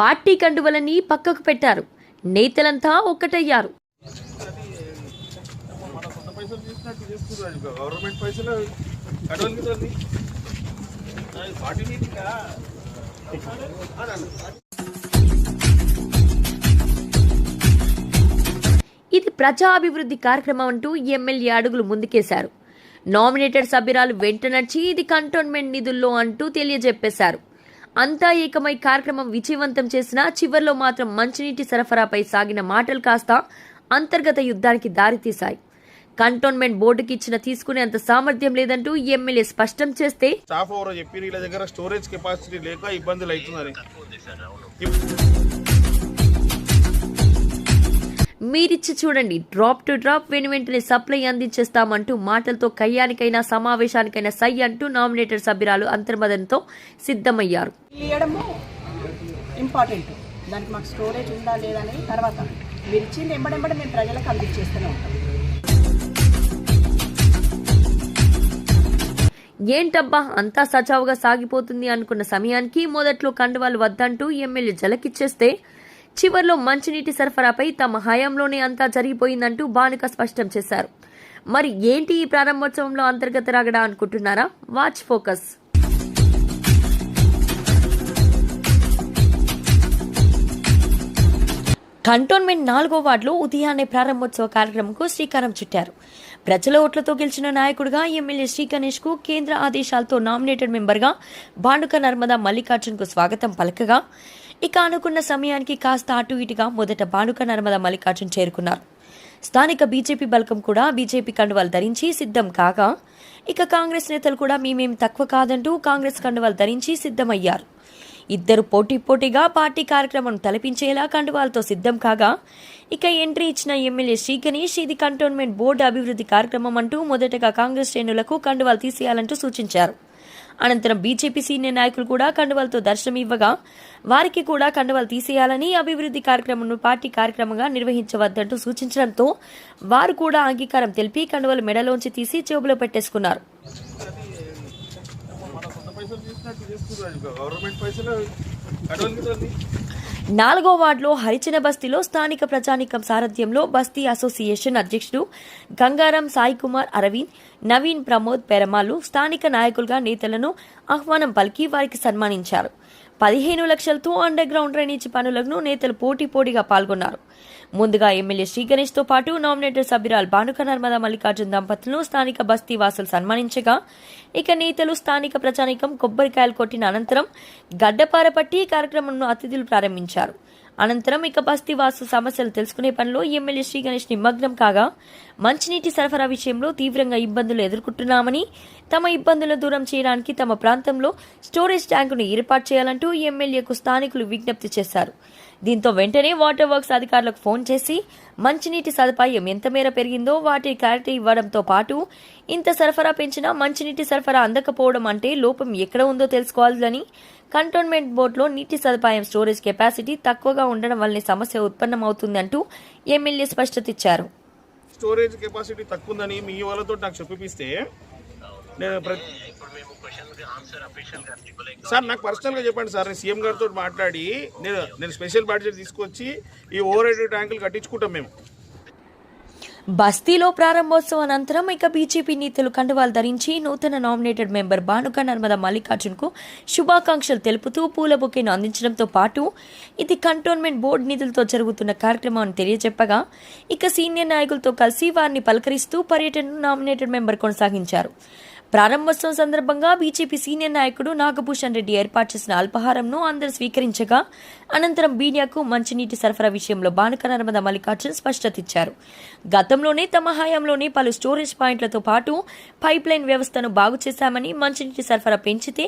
Party కండువలని పక్కకు పెట్టారు. నేతలంతా ఒక్కటయ్యారు. ఇది ప్రజా అభివృద్ధి కార్యక్రమం అంటూ ఎమ్మెల్యే అడుగులు ముందుకేశారు. నామినేటెడ్ సభ్యురాలు వెంట నడిచి ఇది కంటోన్మెంట్ నిధుల్లో అంటూ తెలియజెప్పేశారు. అంతా ఏకమై కార్యక్రమం విజయవంతం చేసినా చివర్లో మాత్రం మంచినీటి సరఫరాపై సాగిన మాటలు కాస్త అంతర్గత యుద్ధానికి దారితీశాయి. కంటోన్మెంట్ బోర్డుకి ఇచ్చిన తీసుకునేంత సామర్థ్యం లేదంటూ ఎమ్మెల్యే స్పష్టం చేస్తే, స్టోరేజ్ కెపాసిటీ లేక ఇబ్బందులు అవుతుందని మీరిచ్చి చూడండి, డ్రాప్ టు డ్రాప్ వెంటనే సప్లై అందించేస్తామంటూ మాటలతో కయ్యానికైనా సమావేశానికైనా సై అంటూ నామినేటెడ్ సభ్యురాలు అంతర్మదంతో సిద్ధమయ్యారు. ఇంపార్టెంట్ దానికి మాకు స్టోరేజ్ ఉందా లేదా అనేది తర్వాత మీరు ఇచ్చింది ఎంబడెంబడి మేము ప్రజలకు అందించేస్తూనే ఉంటాం. ఏంటబ్బా అంతా సజావుగా సాగిపోతుంది అనుకున్న సమయానికి మొదట్లో కండువాలు వద్దంటూ ఎమ్మెల్యే జలకిచ్చేస్తే చివర్లో మంచినీటి సరఫరాపై తమ హయాంలోనే అంతా జరిగిపోయిందంటూ బానుక స్పష్టం చేశారు. మరి ఏంటి ఈ ప్రారంభోత్సవంలో అంతర్గత రాగడా అనుకుంటున్నారా? Watch focus. కంటోన్మెంట్ 4వ వార్డులో ఉదయాన్నే ప్రారంభోత్సవ కార్యక్రమంకు శ్రీకారం చుట్టారు. ప్రజల ఓట్లతో గెలిచిన నాయకుడిగా ఎమ్మెల్యే శ్రీ గణేష్ కు కేంద్ర ఆదేశాలతో నామినేటెడ్ మెంబర్గా బానుక నర్మదా మల్లికార్జున్ కు స్వాగతం పలకగా, ఇక అనుకున్న సమయానికి కాస్త అటు ఇటుగా మొదట బానుక నర్మదా మల్లికార్జున్ చేరుకున్నారు. స్థానిక బీజేపీ బల్కం కూడా బీజేపీ కండువాలు ధరించి సిద్ధం కాగా, ఇక కాంగ్రెస్ నేతలు కూడా మేమేం తక్కువ కాదంటూ కాంగ్రెస్ కండువాలు ధరించి సిద్ధమయ్యారు. ఇద్దరు పోటీగా పార్టీ కార్యక్రమం తలపించేలా కండువాలతో సిద్ధం కాగా, ఇక ఎంట్రీ ఇచ్చిన ఎమ్మెల్యే శ్రీ గణేష్ ఇది కంటోన్మెంట్ బోర్డు అభివృద్ధి కార్యక్రమం అంటూ మొదటగా కాంగ్రెస్ శ్రేణులకు కండువాలు తీసేయాలంటూ సూచించారు. అనంతరం బీజేపీ సీనియర్ నాయకులు కూడా కండువాలతో దర్శనం ఇవ్వగా, వారికి కూడా కండువాలు తీసేయాలని, అభివృద్ధి కార్యక్రమంను పార్టీ కార్యక్రమంగా నిర్వహించవద్దంటూ సూచించడంతో వారు కూడా అంగీకారం తెలిపి కండువాలు మెడలోంచి తీసి జేబులో పెట్టేసుకున్నారు. 4వ వార్డులో హరిచన బస్తీలో స్థానిక ప్రజానీకం సారథ్యంలో బస్తీ అసోసియేషన్ అధ్యక్షుడు గంగారాం సాయి కుమార్ అరవింద్, నవీన్, ప్రమోద్ పెరమాలు స్థానిక నాయకులుగా నేతలను ఆహ్వానం పలికి వారికి సన్మానించారు. 15 లక్షలతో అండర్ గ్రౌండ్ డ్రైనేజీ పనులను నేతలు పోటీగా పాల్గొన్నారు. ముందుగా ఎమ్మెల్యే శ్రీ గణేష్ తో పాటు నామినేటెడ్ సభ్యురాలు బానుక నర్మదా మల్లికార్జున్ దంపతులను స్థానిక బస్తీ వాసులు సన్మానించగా, ఇక నేతలు స్థానిక ప్రజానీకం కొబ్బరికాయలు కొట్టిన అనంతరం గడ్డపార పట్టి కార్యక్రమంను అతిథులు ప్రారంభించారు. అనంతరం ఇక బస్తీ వాసు సమస్యలు తెలుసుకునే పనిలో ఎమ్మెల్యే శ్రీ గణేష్ నిమగ్నం కాగా, మంచినీటి సరఫరా విషయంలో తీవ్రంగా ఇబ్బందులు ఎదుర్కొంటున్నామని, తమ ఇబ్బందులను దూరం చేయడానికి తమ ప్రాంతంలో స్టోరేజ్ ట్యాంకును ఏర్పాటు చేయాలంటూ ఎమ్మెల్యేకు స్థానికులు విజ్ఞప్తి చేశారు. దీంతో వెంటనే వాటర్ వర్క్స్ అధికారులకు ఫోన్ చేసి మంచినీటి సదుపాయం ఎంత మేర పెరిగిందో వాటి క్లారిటీ ఇవ్వడంతో పాటు, ఇంత సరఫరా పెంచినా మంచినీటి సరఫరా అందకపోవడం అంటే లోపం ఎక్కడ ఉందో తెలుసుకోవాలని, కంటోన్మెంట్ బోర్డులో నీటి సదుపాయం స్టోరేజ్ కెపాసిటీ తక్కువగా ఉండడం వల్లనే సమస్య ఉత్పన్నమవుతుందంటూ ఎమ్మెల్యే స్పష్టత ఇచ్చారు. స్టోరేజ్ కెపాసిటీ తక్కువ ఉందని మీ వాళ్ళతో నాకు చెప్పిస్తే సార్ నాకు పర్సనల్గా చెప్పండి సార్, నేను సీఎం గారితో మాట్లాడి నేను స్పెషల్ బడ్జెట్ తీసుకొచ్చి ఈ ఓవర్ హెడ్ ట్యాంకులు కట్టించుకుంటాం మేము. బస్తీలో ప్రారంభోత్సవం అనంతరం ఇక బీజేపీ నేతలు కండువాలు ధరించి నూతన నామినేటెడ్ మెంబర్ బానుక నర్మదా మల్లికార్జున్ కు శుభాకాంక్షలు తెలుపుతూ పూల బొకేను అందించడంతో పాటు, ఇది కంటోన్మెంట్ బోర్డు నిధులతో జరుగుతున్న కార్యక్రమాన్ని తెలియజెప్పగా, ఇక సీనియర్ నాయకులతో కలిసి వారిని పలకరిస్తూ పర్యటనను నామినేటెడ్ మెంబర్ కొనసాగించారు. ప్రారంభోత్సవం సందర్భంగా బీజేపీ సీనియర్ నాయకుడు నాగభూషణ్ రెడ్డి ఏర్పాటు చేసిన అల్పాహారంను అందరూ స్వీకరించగా, అనంతరం బీనియాకు మంచినీటి సరఫరా విషయంలో బానుక నర్మదా మల్లికార్జున్ స్పష్టత ఇచ్చారు. గతంలోనే తమ హయాంలోనే పలు స్టోరేజ్ పాయింట్లతో పాటు పైప్ లైన్ వ్యవస్థను బాగు చేశామని, మంచినీటి సరఫరా పెంచితే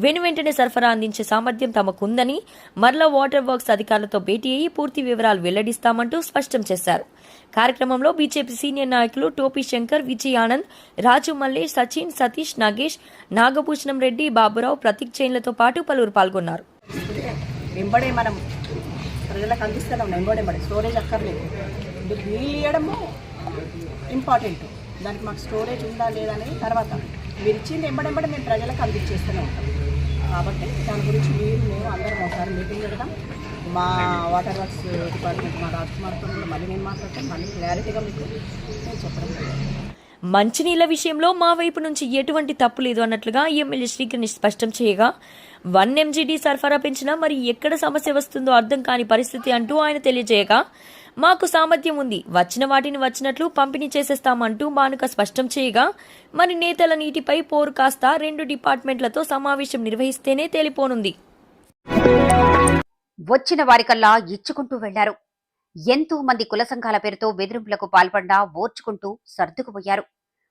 వెంటనే సరఫరా అందించే సామర్థ్యం తమకుందని, మరలా వాటర్ వర్క్స్ అధికారులతో భేటీ అయ్యి పూర్తి వివరాలు వెల్లడిస్తామంటూ స్పష్టం చేశారు. కార్యక్రమంలో బీజేపీ సీనియర్ నాయకులు టోపీ శంకర్, విజయ్ ఆనంద్, రాజు మల్లేష్, సచిన్, సతీష్, నాగేష్, నాగభూషణం రెడ్డి, బాబురావు, ప్రతీక్ చైన్లతో పాటు పలువురు పాల్గొన్నారు. వెంబడే మనం ప్రజలకు అందిస్తున్నాం, వెంబడే స్టోరేజ్ అక్కర్లేదు. నీళ్ళు ఇవ్వడము ఇంపార్టెంట్ దానికి మాకు స్టోరేజ్ ఉందా లేదా అనేది తర్వాత మీరు ఇచ్చింది ఎంబడెంబడి మేము ప్రజలకు అందించేస్తూనే ఉంటాం. కాబట్టి దాని గురించి మీరు మేము అందరం ఒకసారి మీటింగ్ పెడదాం. మా వాటర్ వర్క్స్ డిపార్ట్మెంట్ మా రాజ్కుమార్తో కూడా మళ్ళీ నేను మాట్లాడతాను, మళ్ళీ క్లారిటీగా మీకు నేను చెప్పడం జరుగుతుంది. మంచినీళ్ల విషయంలో మా వైపు నుంచి ఎటువంటి తప్పు లేదు అన్నట్లుగా ఎమ్మెల్యే శ్రీకృష్ణ స్పష్టం చేయగా 1 MGD సరఫరా పెంచినా మరి ఎక్కడ సమస్య వస్తుందో అర్థం కాని పరిస్థితి అంటూ ఆయన తెలియజేయగా మాకు సామర్థ్యం ఉంది, వచ్చిన వాటిని వచ్చినట్లు పంపిణీ చేసేస్తామంటూ మానుక స్పష్టం చేయగా మరి నేతల నీటిపై పోరు కాస్త 2 డిపార్ట్మెంట్లతో సమావేశం నిర్వహిస్తేనే తేలిపోనుంది. వచ్చిన వారికల్లా ఇచ్చుకుంటూ వెళ్లారు. ఎంతో మంది కుల సంఘాల పేరుతో బెదిరింపులకు పాల్పడ్డా ఓర్చుకుంటూ సర్దుకుపోయారు.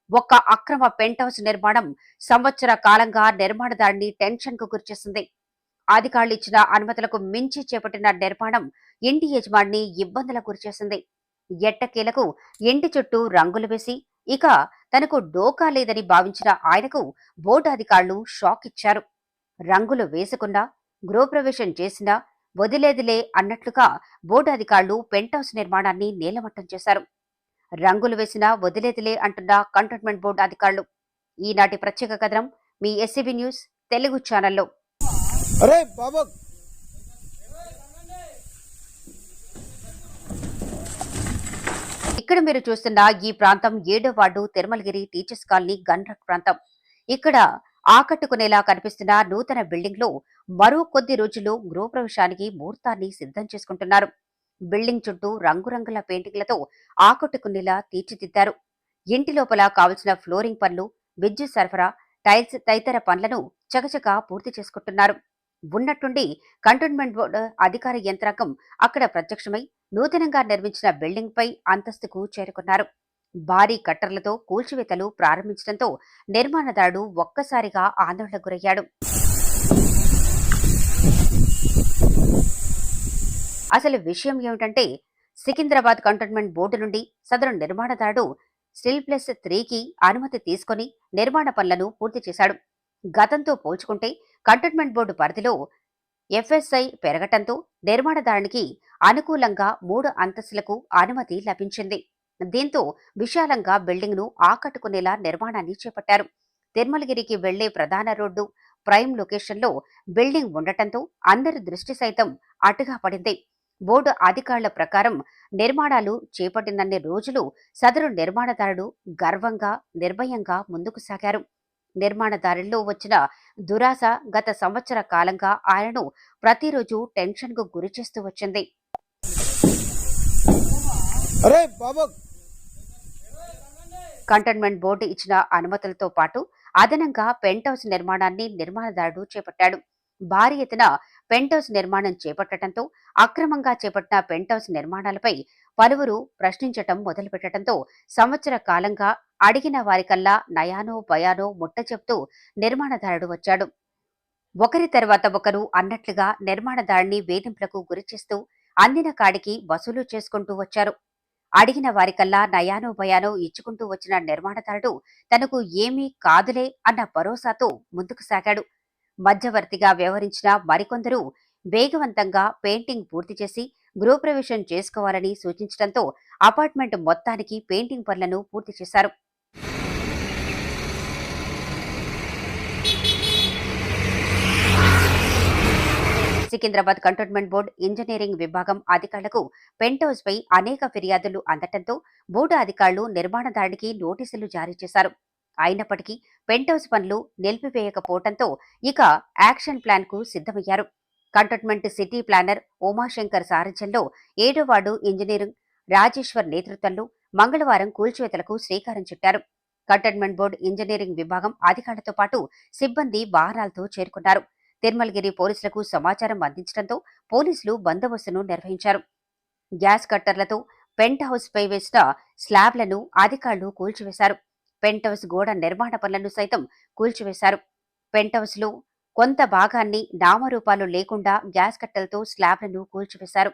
ఒక్క అక్రమ పెంట్ హౌస్ నిర్మాణం సంవత్సర కాలంగా నిర్మాణదారుని టెన్షన్ కు గురిచేసింది. అధికారులు ఇచ్చిన అనుమతులకు మించి చేపట్టిన నిర్మాణం ఇంటి యజమాని ఇబ్బందులకు గురిచేసింది. ఎట్టకేలకు ఇంటి చుట్టూ రంగులు వేసి ఇక తనకు డోకా లేదని భావించిన ఆయనకు బోర్డు అధికారులు షాక్ ఇచ్చారు. రంగులు వేసుకున్నా, గృహప్రవేశం చేసినా వదిలేదిలే అన్నట్లుగా బోర్డు అధికారులు పెంట్ హౌస్ నిర్మాణాన్ని నేలమట్టం చేశారు. రంగులు వేసినా వదిలేదిలే అంటున్న కంటోన్మెంట్ బోర్డు అధికారులు. ఈనాటి ప్రత్యేక కథనం మీ SCB న్యూస్ తెలుగు ఛానల్లో. ఇక్కడ మీరు చూస్తున్న ఈ ప్రాంతం 7వ వార్డు తిరుమలగిరి టీచర్స్ కాలనీ గన్రక్ ప్రాంతం. ఇక్కడ ఆకట్టుకునేలా కనిపిస్తున్న నూతన బిల్డింగ్ లో మరో కొద్ది రోజుల్లో గృహప్రవేశానికి ముహూర్తాన్ని సిద్ధం చేసుకుంటున్నారు. బిల్డింగ్ చుట్టూ రంగురంగుల పెయింటింగ్లతో ఆకట్టుకునేలా తీర్చిదిద్దారు. ఇంటి లోపల కావలసిన ఫ్లోరింగ్ పనులు, విద్యుత్ సరఫరా, టైల్స్ తదితర పనులను చకచకా పూర్తి చేసుకుంటున్నారు. ఉన్నట్టుండి కంటోన్మెంట్ బోర్డు అధికార యంత్రాంగం అక్కడ ప్రత్యక్షమై నూతనంగా నిర్మించిన బిల్డింగ్ పై అంతస్తుకు చేరుకున్నారు. భారీ కట్టర్లతో కూల్చివేతలు ప్రారంభించడంతో నిర్మాణదారుడు ఒక్కసారిగా ఆందోళనకు గురయ్యాడు. అసలు విషయం ఏమిటంటే సికింద్రాబాద్ కంటోన్మెంట్ బోర్డు నుండి సదరు నిర్మాణదారుడు SIL+3కి అనుమతి తీసుకుని నిర్మాణ పనులను పూర్తి చేశాడు. గతంతో పోల్చుకుంటే కంటోన్మెంట్ బోర్డు పరిధిలో FSI పెరగటంతో నిర్మాణదారునికి అనుకూలంగా 3 అంతస్తులకు అనుమతి లభించింది. దీంతో విశాలంగా బిల్డింగ్ ను ఆకట్టుకునేలా నిర్మాణాన్ని చేపట్టారు. తిరుమలగిరికి వెళ్లే ప్రధాన రోడ్డు ప్రైమ్ లొకేషన్ లో బిల్డింగ్ ఉండటంతో అందరి దృష్టి సైతం అటుగా పడింది. బోర్డు అధికారుల ప్రకారం నిర్మాణాలు చేపట్టినన్ని రోజులు సదరు నిర్మాణదారుడు గర్వంగా నిర్భయంగా ముందుకు సాగారు. నిర్మాణదారుల్లో వచ్చిన దురాశ గత సంవత్సర కాలంగా ఆయనను ప్రతిరోజు టెన్షన్ కు గురి చేస్తూ వచ్చింది. కంటోన్మెంట్ బోర్డు ఇచ్చిన అనుమతులతో పాటు అదనంగా పెంట్ హౌస్ నిర్మాణాన్ని నిర్మాణదారుడు చేపట్టాడు. భారీ ఎత్తున పెంట్ హౌస్ నిర్మాణం చేపట్టడంతో అక్రమంగా చేపట్టిన పెంట్ హౌస్ నిర్మాణాలపై పలువురు ప్రశ్నించటం మొదలుపెట్టడంతో సంవత్సర కాలంగా అడిగిన వారికల్లా నయానో భయానో ముట్ట చెప్తూ నిర్మాణదారుడు వచ్చాడు. ఒకరి తర్వాత ఒకరు అన్నట్లుగా నిర్మాణదారుని వేధింపులకు గురిచేస్తూ అందిన కాడికి వసూలు చేసుకుంటూ వచ్చారు. అడిగిన వారికల్లా నయానో భయానో ఇచ్చుకుంటూ వచ్చిన నిర్మాణదారుడు తనకు ఏమీ కాదులే అన్న భరోసాతో ముందుకు సాగాడు. మధ్యవర్తిగా వ్యవహరించిన మరికొందరు వేగవంతంగా పెయింటింగ్ పూర్తి చేసి గృహప్రవేశం చేసుకోవాలని సూచించడంతో అపార్ట్మెంట్ మొత్తానికి పెయింటింగ్ పనులను పూర్తి చేశారు. సికింద్రాబాద్ కంటోన్మెంట్ బోర్డు ఇంజనీరింగ్ విభాగం అధికారులకు పెంట్ హౌస్ పై అనేక ఫిర్యాదులు అందటంతో బోర్డు అధికారులు నిర్మాణదారుడికి నోటీసులు జారీ చేశారు. అయినప్పటికీ పెంట్ హౌస్ పనులు నిలిపివేయకపోవడంతో ఇక యాక్షన్ ప్లాన్ కు సిద్ధమయ్యారు. కంటోన్మెంట్ సిటీ ప్లానర్ ఉమాశంకర్ సారథ్యంలో 7వ వార్డు ఇంజనీరింగ్ రాజేశ్వర్ నేతృత్వంలో మంగళవారం కూల్చివేతలకు శ్రీకారం చుట్టారు. కంటోన్మెంట్ బోర్డు ఇంజనీరింగ్ విభాగం అధికారులతో పాటు సిబ్బంది వాహనాలతో చేరుకున్నారు. తిరుమలగిరి పోలీసులకు సమాచారం అందించడంతో పోలీసులు బందోబస్తును నిర్వహించారు. గ్యాస్ కట్టర్లతో పెంట్ హౌస్ పై వేసిన స్లాబ్లను అధికారులు కూల్చివేశారు. పెంట్ హౌస్ గోడ నిర్మాణ పనులను సైతం కూల్చివేశారు. పెంట్ హౌస్ లో కొంత భాగాన్ని నామరూపాలు లేకుండా గ్యాస్ కట్టెలతో స్లాబ్లను కూల్చివేశారు.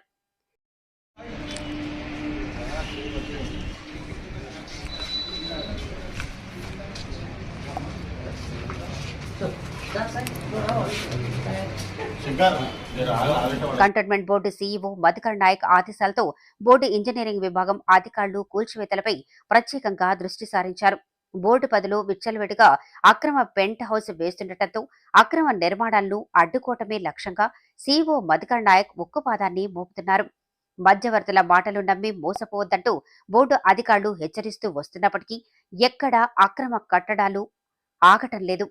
Cantonment board CEO Madhukar Naik ఆదేశాలతో బోర్డు ఇంజనీరింగ్ విభాగం అధికారులు కూల్చివేతలపై ప్రత్యేకంగా దృష్టి సారించారు. బోర్డు పదులు విచ్చలవిడిగా అక్రమ పెంట్ హౌస్ వేస్తుండటంతో అక్రమ నిర్మాణాలను అడ్డుకోవటమే లక్ష్యంగా సీఈఓ మధుకర్ నాయక్ ఉక్కుపాదాన్ని మోపుతున్నారు. మధ్యవర్తుల మాటలు నమ్మి మోసపోవద్దంటూ బోర్డు అధికారులు హెచ్చరిస్తూ వస్తున్నప్పటికీ ఎక్కడా అక్రమ కట్టడాలు ఆగటం లేదు.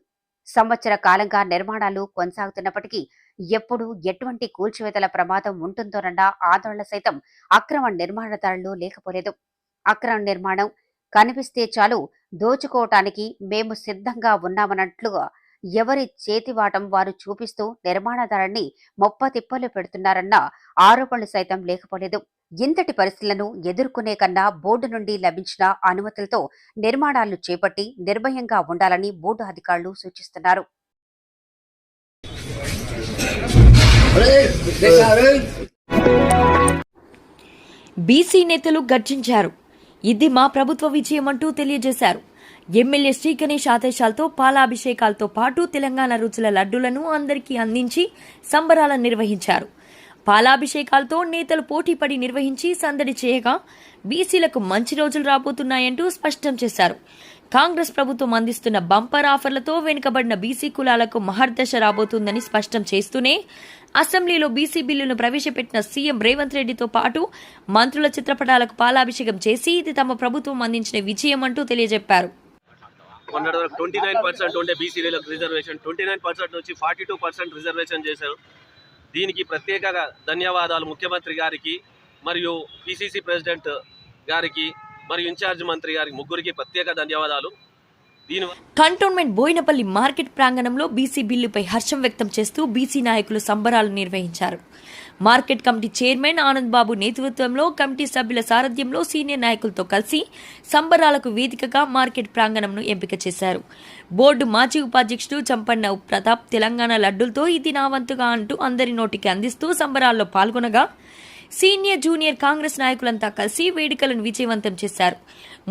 సంవత్సర కాలంగా నిర్మాణాలు కొనసాగుతున్నప్పటికీ ఎప్పుడు ఎటువంటి కూల్చివేతల ప్రమాదం ఉంటుందోనన్న ఆందోళన సైతం అక్రమ నిర్మాణదారులు లేకపోలేదు. అక్రమ నిర్మాణం కనిపిస్తే చాలు దోచుకోవటానికి మేము సిద్ధంగా ఉన్నామన్నట్లుగా ఎవరి చేతివాటం వారు చూపిస్తూ నిర్మాణదారుణ్ణి మొప్పతిప్పలు పెడుతున్నారన్న ఆరోపణలు సైతం లేకపోలేదు. ఇంతటి పరిస్థితులను ఎదుర్కొనే కన్నా బోర్డు నుండి లభించిన అనుమతులతో నిర్మాణాలు చేపట్టి నిర్భయంగా ఉండాలని బోర్డు అధికారులు సూచిస్తున్నారు. బీసీ నేతలు గర్జించారు. ఇది మా ప్రభుత్వ విజయం అంటూ తెలియజేశారు. ఎమ్మెల్యే శ్రీ గణేష్ ఆదేశాలతో పాలాభిషేకాలతో పాటు తెలంగాణ రుచుల లడ్డూలను అందరికీ అందించి సంబరాలను నిర్వహించారు. పాలాభిషేకాలతో నేతలు పోటీపడి నిర్వహించి సందడి చేయగా బీసీలకు మంచి రోజులు రాబోతున్నాయంటూ స్పష్టం చేశారు. కాంగ్రెస్ ప్రభుత్వం అందిస్తున్న బంపర్ ఆఫర్లతో వెనుకబడిన బీసీ కులాలకు మహర్దశ రాబోతుందని స్పష్టం చేస్తూనే అసెంబ్లీలో బీసీ బిల్లును ప్రవేశపెట్టిన సీఎం రేవంత్ రెడ్డితో పాటు మంత్రుల చిత్రపటాలకు పాలాభిషేకం చేసి ఇది తమ ప్రభుత్వం అందించిన విజయం అంటూ తెలియజెప్పారు. 29% ఉండే బీసీలకు రిజర్వేషన్ 29% నుంచి 42% రిజర్వేషన్ చేశారు. దీనికి ప్రత్యేకంగా ధన్యవాదాలు ముఖ్యమంత్రి గారికి మరియు పిసిసి ప్రెసిడెంట్ గారికి మరియు ఇన్ఛార్జ్ మంత్రి గారికి ముగ్గురికి ప్రత్యేక ధన్యవాదాలు. కంటోన్మెంట్ బోయినపల్లి మార్కెట్ ప్రాంగణంలో బీసీ బిల్లుపై హర్షం వ్యక్తం చేస్తూ బీసీ నాయకులు సంబరాలు నిర్వహించారు. Market committee chairman Anand Babu నేతృత్వంలో కమిటీ సభ్యుల సారథ్యంలో సీనియర్ నాయకులతో కలిసి సంబరాలకు వేదికగా మార్కెట్ ప్రాంగణంను ఎంపిక చేశారు. బోర్డు మాజీ ఉపాధ్యక్షుడు చంపన్న ప్రతాప్ తెలంగాణ లడ్డూలతో ఇది నా వంతుగా అంటూ అందరి నోటికి అందిస్తూ సంబరాల్లో పాల్గొనగా సీనియర్ జూనియర్ కాంగ్రెస్ నాయకులంతా కలిసి వేడుకలను విజయవంతం చేశారు.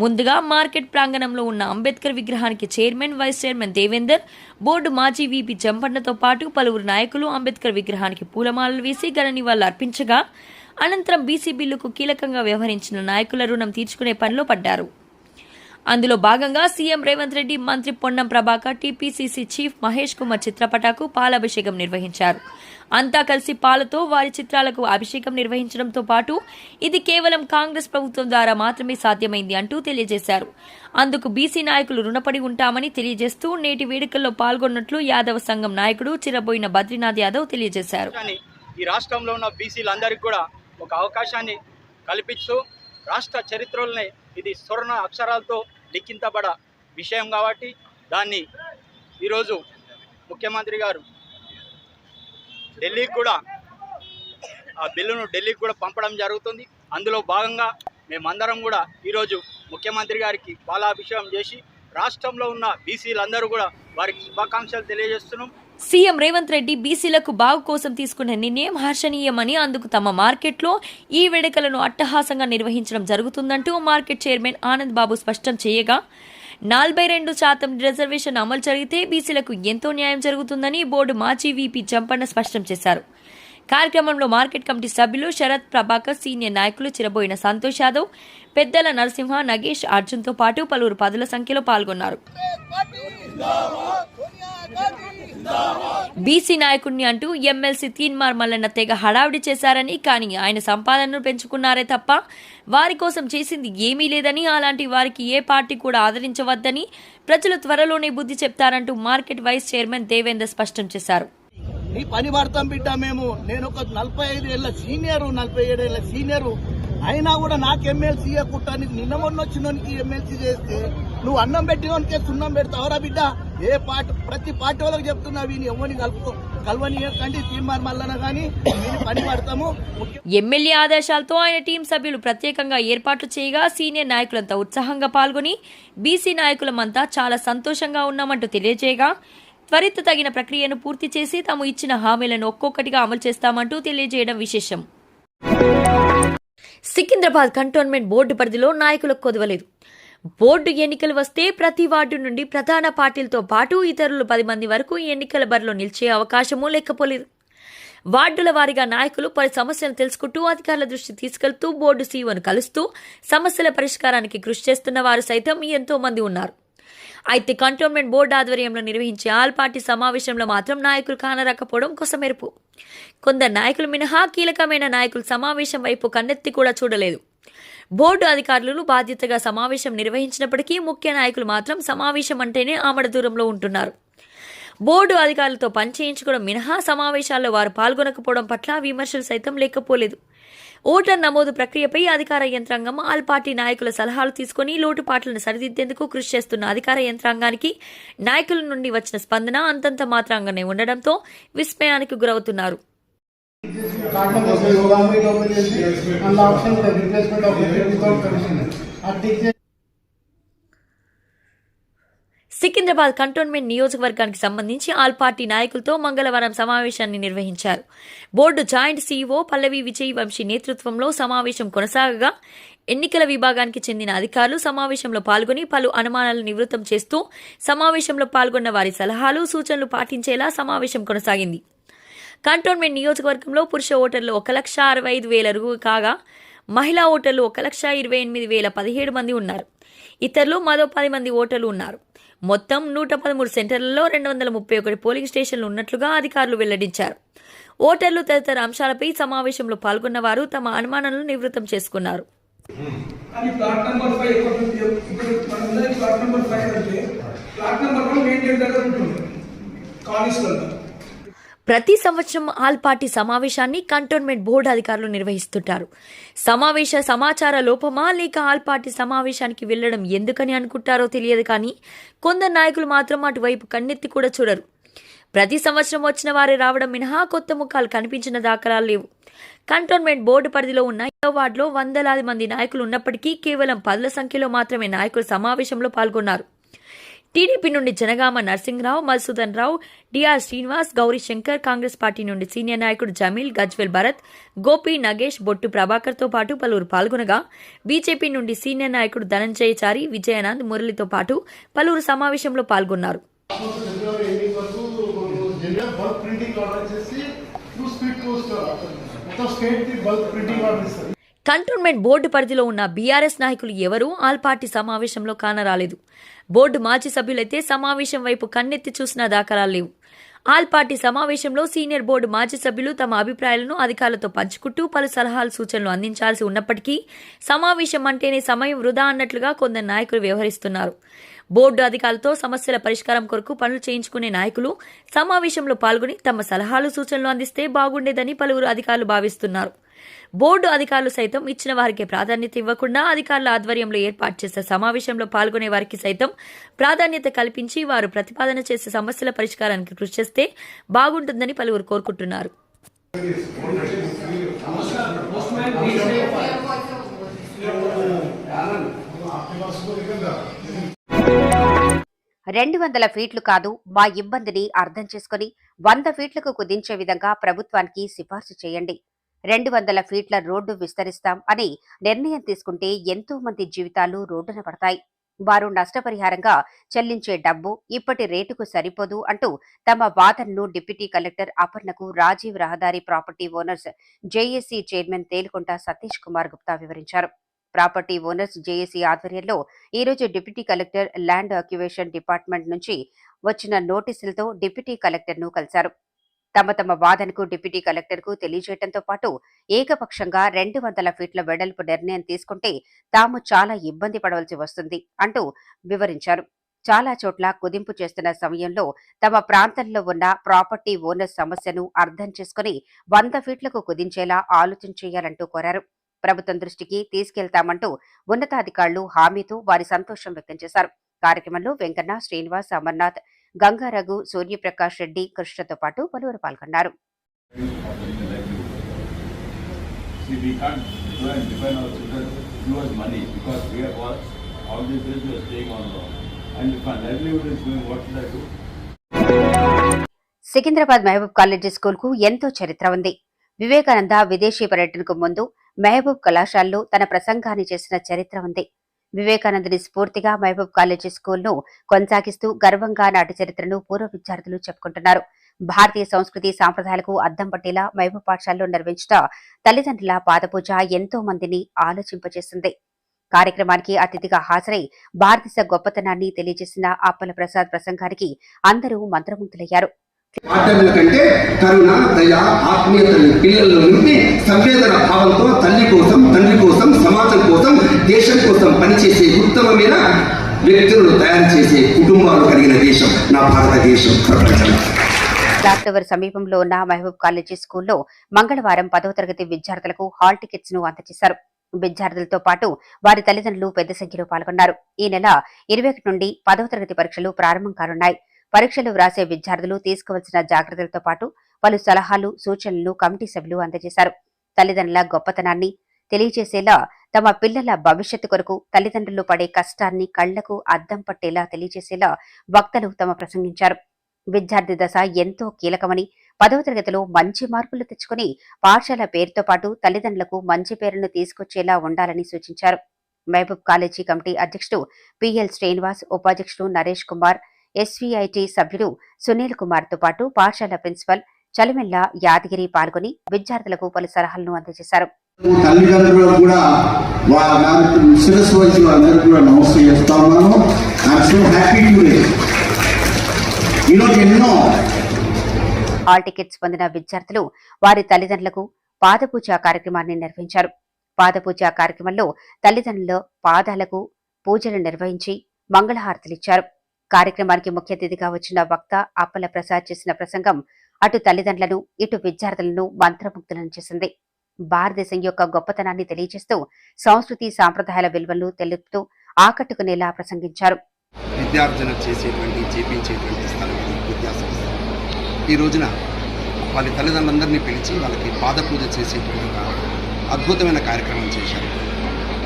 ముందుగా మార్కెట్ ప్రాంగణంలో ఉన్న అంబేద్కర్ విగ్రహానికి chairman, vice chairman Devender, board మాజీ వీపీ జంపన్నతో పాటు పలువురు నాయకులు అంబేద్కర్ విగ్రహానికి పూలమాలలు వేసి ఘన నివాళులు అర్పించగా అనంతరం బీసీ బిల్లుకు కీలకంగా వ్యవహరించిన నాయకుల రుణం తీర్చుకునే పనిలో పడ్డారు. అందులో భాగంగా సీఎం రేవంత్ రెడ్డి, మంత్రి పొన్నం ప్రభాకర్, టీపీసీసీ చీఫ్ మహేష్ కుమార్ చిత్రపటాకు పాలాభిషేకం నిర్వహించారు. అంతా కలిసి పాలతో వారి చిత్రాలకు అభిషేకం నిర్వహించడంతో పాటు ఇది కేవలం కాంగ్రెస్ ప్రభుత్వం ద్వారా మాత్రమే సాధ్యమైంది అంటూ తెలియజేశారు. అందుకు బీసీ నాయకులు రుణపడి ఉంటామని తెలియజేస్తూ నేటి వేడుకల్లో పాల్గొన్నట్లు యాదవ సంఘం నాయకుడు చిరబోయిన బద్రీనాథ్ యాదవ్ తెలియజేశారు. ఈ రాష్ట్రంలో ఉన్న బీసీలందరికీ కూడా ఒక అవకాశాన్ని కల్పిస్తూ రాష్ట్ర చరిత్రలోనే ఇది స్వర్ణ అక్షరాలతో లిఖించబడ విషయం కాబట్టి దాన్ని ఈరోజు ముఖ్యమంత్రి గారు ఢిల్లీకి కూడా ఆ బిల్లును ఢిల్లీకి కూడా పంపడం జరుగుతుంది. అందులో భాగంగా మేమందరం కూడా ఈరోజు ముఖ్యమంత్రి గారికి పాలాభిషేకం చేసి రాష్ట్రంలో ఉన్న బీసీలందరూ కూడా వారికి శుభాకాంక్షలు తెలియజేస్తున్నాం. సీఎం రేవంత్ రెడ్డి బీసీలకు బాగు కోసం తీసుకున్న నిర్ణయం హర్షణీయమని, అందుకు తమ మార్కెట్లో ఈ వేడుకలను అట్టహాసంగా నిర్వహించడం జరుగుతుందంటూ మార్కెట్ చైర్మన్ ఆనంద్ బాబు స్పష్టం చేయగా 42% రిజర్వేషన్ అమలు జరిగితే బీసీలకు ఎంతో న్యాయం జరుగుతుందని బోర్డు మాజీ వీపీ జంపన్న స్పష్టం చేశారు. కార్యక్రమంలో మార్కెట్ కమిటీ సభ్యులు శరత్ ప్రభాకర్, సీనియర్ నాయకులు చిరబోయిన సంతోష్ యాదవ్, పెద్దల నరసింహ, నగేష్, అర్జున్తో పాటు పలువురు పదుల సంఖ్యలో పాల్గొన్నారు. బీసీ నాయకుడిని అంటూ ఎమ్మెల్సీ తీన్మార్ మల్లన్న తెగ హడావిడి చేశారని, కానీ ఆయన సంపాదనను పెంచుకున్నారే తప్ప వారి కోసం చేసింది ఏమీ లేదని, అలాంటి వారికి ఏ పార్టీ కూడా ఆదరించవద్దని ప్రజలు త్వరలోనే బుద్ధి చెప్తారంటూ మార్కెట్ వైస్ చైర్మన్ దేవేందర్ స్పష్టం చేశారు. నీ పని పడతాం బిడ్డ, నేను ఒక 45 ఏళ్ల సీనియరు, 47 ఏళ్ల సీనియరు అయినా కూడా నాకు ఎమ్మెల్సీ కుట్టానికి నిన్న మొన్న వచ్చినోనికి ఎమ్మెల్సీ చేస్తే నువ్వు అన్నం పెట్టినోనికే సున్నం పెడతావరా బిడ్డ? ఏ పార్టీ, ప్రతి పార్టీ వాళ్ళకి చెప్తున్నా వీని ఎవరిని కలవని కండి తీర్మానం మల్లన కానీ పని పడతాము. ఎమ్మెల్యే ఆదేశాలతో ఆయన టీం సభ్యులు ప్రత్యేకంగా ఏర్పాట్లు చేయగా సీనియర్ నాయకులంతా ఉత్సాహంగా పాల్గొని బీసీ నాయకులమంతా చాలా సంతోషంగా ఉన్నామంటూ తెలియజేయగా త్వరితగిన ప్రక్రియను పూర్తి చేసి తాము ఇచ్చిన హామీలను ఒక్కొక్కటిగా అమలు చేస్తామంటూ తెలియజేయడం విశేషం. సికింద్రాబాద్ కంటోన్మెంట్ బోర్డు పరిధిలో నాయకులకు కొదవలేదు. బోర్డు ఎన్నికలు వస్తే ప్రతి వార్డు నుండి ప్రధాన పార్టీలతో పాటు ఇతరులు 10 మంది వరకు ఎన్నికల బరిలో నిలిచే అవకాశమూ లేకపోలేదు. వార్డుల వారీగా నాయకులు పలు సమస్యలను తెలుసుకుంటూ అధికారుల దృష్టి తీసుకెళ్తూ బోర్డు సీఈఓను కలుస్తూ సమస్యల పరిష్కారానికి కృషి చేస్తున్న వారు సైతం ఎంతో మంది ఉన్నారు. అయితే కంటోన్మెంట్ బోర్డు ఆధ్వర్యంలో నిర్వహించే ఆల్ పార్టీ సమావేశంలో మాత్రం నాయకులు కానరాకపోవడం కొసమెరుపు. కొందరు నాయకులు మినహా కీలకమైన నాయకులు సమావేశం వైపు కన్నెత్తి కూడా చూడలేదు. బోర్డు అధికారులు బాధ్యతగా సమావేశం నిర్వహించినప్పటికీ ముఖ్య నాయకులు మాత్రం సమావేశం అంటేనే ఆమడ దూరంలో ఉంటున్నారు. బోర్డు అధికారులతో పనిచేయించుకోవడం మినహా సమావేశాల్లో వారు పాల్గొనకపోవడం పట్ల విమర్శలు సైతం లేకపోలేదు. ఓటర్ నమోదు ప్రక్రియపై అధికార యంత్రాంగం ఆల్ పార్టీ నాయకుల సలహాలు తీసుకుని లోటుపాట్లను సరిదిద్దేందుకు కృషి చేస్తున్న అధికార యంత్రాంగానికి నాయకుల నుండి వచ్చిన స్పందన అంతంత మాత్రంగానే ఉండడంతో విస్మయానికి గురవుతున్నారు. సికింద్రాబాద్ కంటోన్మెంట్ నియోజకవర్గానికి సంబంధించి ఆల్ పార్టీ నాయకులతో మంగళవారం సమావేశాన్ని నిర్వహించారు. బోర్డు జాయింట్ సీఈఓ పల్లవి విజయ్ వంశీ నేతృత్వంలో సమావేశం కొనసాగగా ఎన్నికల విభాగానికి చెందిన అధికారులు సమావేశంలో పాల్గొని పలు అనుమానాలను నివృత్తం చేస్తూ సమావేశంలో పాల్గొన్న వారి సలహాలు సూచనలు పాటించేలా సమావేశం కొనసాగింది. కంటోన్మెంట్ నియోజకవర్గంలో పురుష ఓటర్లు 1,65,000 కాగా మహిళా ఓటర్లు 1,28,017 మంది ఉన్నారు. ఇతరులు మరో 10 మంది ఓటర్లు ఉన్నారు. మొత్తం 113 సెంటర్లలో 231 పోలింగ్ స్టేషన్లు ఉన్నట్లుగా అధికారులు వెల్లడించారు. ఓటర్లు తదితర అంశాలపై సమావేశంలో పాల్గొన్న వారు తమ అనుమానాలను నివృత్తం చేసుకున్నారు. ప్రతి సంవత్సరం ఆల్ పార్టీ సమావేశాన్ని కంటోన్మెంట్ బోర్డు అధికారులు నిర్వహిస్తుంటారు. సమావేశ సమాచార లోపమా లేక ఆల్ పార్టీ సమావేశానికి వెళ్లడం ఎందుకని అనుకుంటారో తెలియదు, కానీ కొందరు నాయకులు మాత్రం అటువైపు కన్నెత్తి కూడా చూడరు. ప్రతి సంవత్సరం వచ్చిన వారే రావడం మినహా కొత్త ముఖాలు కనిపించిన దాఖలాలు లేవు. కంటోన్మెంట్ బోర్డు పరిధిలో ఉన్న ఈ వార్డులో వందలాది మంది నాయకులు ఉన్నప్పటికీ కేవలం 10ల సంఖ్యలో మాత్రమే నాయకులు సమావేశంలో పాల్గొన్నారు. టీడీపీ నుండి జనగామ నరసింహరావు, మధుసూదన్ రావు, డిఆర్ శ్రీనివాస్, గౌరీశంకర్, కాంగ్రెస్ పార్టీ నుండి సీనియర్ నాయకుడు జమీల్, గజ్వెల్ భరత్, గోపి, నగేష్, బొట్టు ప్రభాకర్తో పాటు పలువురు పాల్గొనగా బీజేపీ నుండి సీనియర్ నాయకుడు ధనంజయచారి, విజయానంద్, మురళితో పాటు పలువురు సమావేశంలో పాల్గొన్నారు. కంటోన్మెంట్ బోర్డు పరిధిలో ఉన్న బీఆర్ఎస్ నాయకులు ఎవరూ ఆల్ పార్టీ సమావేశంలో కానరాలేదు. బోర్డు మాజీ సభ్యులైతే సమావేశం వైపు కన్నెత్తి చూసిన దాఖలాలు లేవు. ఆల్ పార్టీ సమావేశంలో సీనియర్ బోర్డు మాజీ సభ్యులు తమ అభిప్రాయాలను అధికారులతో పంచుకుంటూ పలు సలహాలు సూచనలు అందించాల్సి ఉన్నప్పటికీ సమావేశం అంటేనే సమయం వృధా అన్నట్లుగా కొందరు నాయకులు వ్యవహరిస్తున్నారు. బోర్డు అధికారులతో సమస్యల పరిష్కారం కొరకు పనులు చేయించుకునే నాయకులు సమావేశంలో పాల్గొని తమ సలహాలు సూచనలు అందిస్తే బాగుండేదని పలువురు అధికారులు భావిస్తున్నారు. బోర్డు అధికారులు సైతం ఇచ్చిన వారికి ప్రాధాన్యత ఇవ్వకుండా అధికారుల ఆధ్వర్యంలో ఏర్పాటు చేసే సమావేశంలో పాల్గొనే వారికి సైతం ప్రాధాన్యత కల్పించి వారు ప్రతిపాదన చేసే సమస్యల పరిష్కారానికి కృషి చేస్తే బాగుంటుందని పలువురు కోరుకుంటున్నారు. 200 ఫీట్లు కాదు, మా ఇబ్బందిని అర్థం చేసుకుని 100 ఫీట్లకు కుదించే విధంగా ప్రభుత్వానికి సిఫార్సు చేయండి. 200 ఫీట్ల రోడ్డు విస్తరిస్తాం అని నిర్ణయం తీసుకుంటే ఎంతో మంది జీవితాలు రోడ్డున పడతాయి. వారు నష్టపరిహారంగా చెల్లించే డబ్బు ఇప్పటి రేటుకు సరిపోదు అంటూ తమ వాదనను డిప్యూటీ కలెక్టర్ అపర్ణకు రాజీవ్ రహదారి property owners JAC chairman Telukonda Satish Kumar Gupta వివరించారు. ప్రాపర్టీ ఓనర్స్ జేఏసీ ఆధ్వర్యంలో ఈరోజు deputy collector land acquisition department నుంచి వచ్చిన నోటీసులతో డిప్యూటీ కలెక్టర్ను కలిశారు. తమ వాదనకు డిప్యూటీ కలెక్టర్కు తెలియజేయడంతో పాటు ఏకపక్షంగా 200 ఫీట్ల వెడల్పు నిర్ణయం తీసుకుంటే తాము చాలా ఇబ్బంది పడవలసి వస్తుంది అంటూ వివరించారు. చాలా చోట్ల కుదింపు చేస్తున్న సమయంలో తమ ప్రాంతంలో ఉన్న ప్రాపర్టీ ఓనర్ సమస్యను అర్థం చేసుకుని 100 ఫీట్లకు కుదించేలా ఆలోచన చేయాలంటూ కోరారు. ప్రభుత్వం దృష్టికి తీసుకెళ్తామంటూ ఉన్నతాధికారులు హామీతో వారి సంతోషం వ్యక్తం చేశారు. కార్యక్రమంలో వెంకన్న, శ్రీనివాస్, అమర్నాథ్, గంగారఘు, సూర్యప్రకాష్ రెడ్డి, కృష్ణతో పాటు పలువురు పాల్గొన్నారు. సికింద్రాబాద్ మహబూబ్ కాలేజీ స్కూల్ కు ఎంతో చరిత్ర ఉంది. వివేకానంద విదేశీ పర్యటనకు ముందు మహబూబ్ కళాశాలలో తన ప్రసంగాన్ని చేసిన చరిత్ర ఉంది. వివేకానందుని స్ఫూర్తిగా మహబూబ్ కాలేజీ స్కూల్ను కొనసాగిస్తూ గర్వంగా నాటి చరిత్రను పూర్వ విద్యార్థులు చెప్పుకుంటున్నారు. భారతీయ సంస్కృతి సాంప్రదాయాలకు అద్దం పట్టేలా మహబూబ్ పాఠశాలలో నిర్వహించిన తల్లిదండ్రుల పాదపూజ ఎంతో మందిని ఆలోచింపచేసింది. కార్యక్రమానికి అతిథిగా హాజరై భారతదేశ గొప్పతనాన్ని తెలియజేసిన అప్పల ప్రసాద్ ప్రసంగానికి అందరూ మంత్రముగ్ధులయ్యారు. మాటల కంటే కరుణ, దయ, ఆత్మీయతను పిల్లల్లో నింపి సంవేదన భావంతో తల్లి కోసం, తండ్రి కోసం, సమాజం కోసం, దేశం కోసం పనిచేసే ఉత్తమమైన వ్యక్తులను తయారు చేసే కుటుంబాలు కలిగిన దేశం నా భారతదేశం. క్లాక్ టవర్ సమీపంలో ఉన్న మహబూబ్ కాలేజీ స్కూల్లో మంగళవారం 10వ తరగతి విద్యార్థులకు హాల్ టికెట్స్ ను అందజేశారు. విద్యార్థులతో పాటు వారి తల్లిదండ్రులు పెద్ద సంఖ్యలో పాల్గొన్నారు. ఈ నెల 21 నుండి 10వ తరగతి పరీక్షలు ప్రారంభం కానున్నాయి. పరీక్షలు వ్రాసే విద్యార్థులు తీసుకోవాల్సిన జాగ్రత్తలతో పాటు పలు సలహాలు, సూచనలను కమిటీ సభ్యులు అందజేశారు. తల్లిదండ్రుల గొప్పతనాన్ని తెలియజేసేలా, తమ పిల్లల భవిష్యత్తు కొరకు తల్లిదండ్రులు పడే కష్టాన్ని కళ్లకు అద్దం పట్టేలా తెలియజేసేలా వక్తలు ప్రసంగించారు. విద్యార్థి దశ ఎంతో కీలకమని, 10వ తరగతిలో మంచి మార్కులు తెచ్చుకుని పాఠశాల పేరుతో పాటు తల్లిదండ్రులకు మంచి పేరును తీసుకొచ్చేలా ఉండాలని సూచించారు. మహబూబ్ కాలేజీ కమిటీ అధ్యక్షుడు పిఎల్ శ్రీనివాస్, ఉపాధ్యక్షుడు నరేష్ కుమార్, ఎస్వీఐటి సభ్యుడు సునీల్ కుమార్ తో పాటు పాఠశాల ప్రిన్సిపల్ చలిమెల్ల యాదగిరి పాల్గొని విద్యార్థులకు పలు సలహాలను అందజేశారు. తల్లిదండ్రులకు కూడా శిరస్సు వచ్చి వాళ్ళందరూ కూడా నమస్తే చేస్తా ఉన్నాను. ఎన్నో హాల్ టికెట్స్ పొందిన విద్యార్థులు వారి తల్లిదండ్రులకు పాదపూజ కార్యక్రమాన్ని నిర్వహించారు. పాదపూజ కార్యక్రమంలో తల్లిదండ్రుల పాదాలకు పూజలు నిర్వహించి మంగళహారతులిచ్చారు. కార్యక్రమానికి ముఖ్య అతిథిగా వచ్చిన వక్త అప్పల ప్రసాద్ చేసిన ప్రసంగం అటు తల్లిదండ్రులను, ఇటు విద్యార్థులను మంత్రముగ్ధులను చేసింది. భారతదేశం యొక్క గొప్పతనాన్ని తెలియజేస్తూ సంస్కృతి, సాంప్రదాయాల విలువలను తెలుపుతూ ఆకట్టుకునేలా ప్రసంగించారు. విద్యార్థులు చేపించేటువంటి స్థలం విద్యాసంస్థ. ఈ రోజున వాళ్ళ తల్లిదండ్రులందరినీ పిలిచి వాళ్ళకి పాదపూజ చేసేటువంటి అద్భుతమైన కార్యక్రమం చేశారు.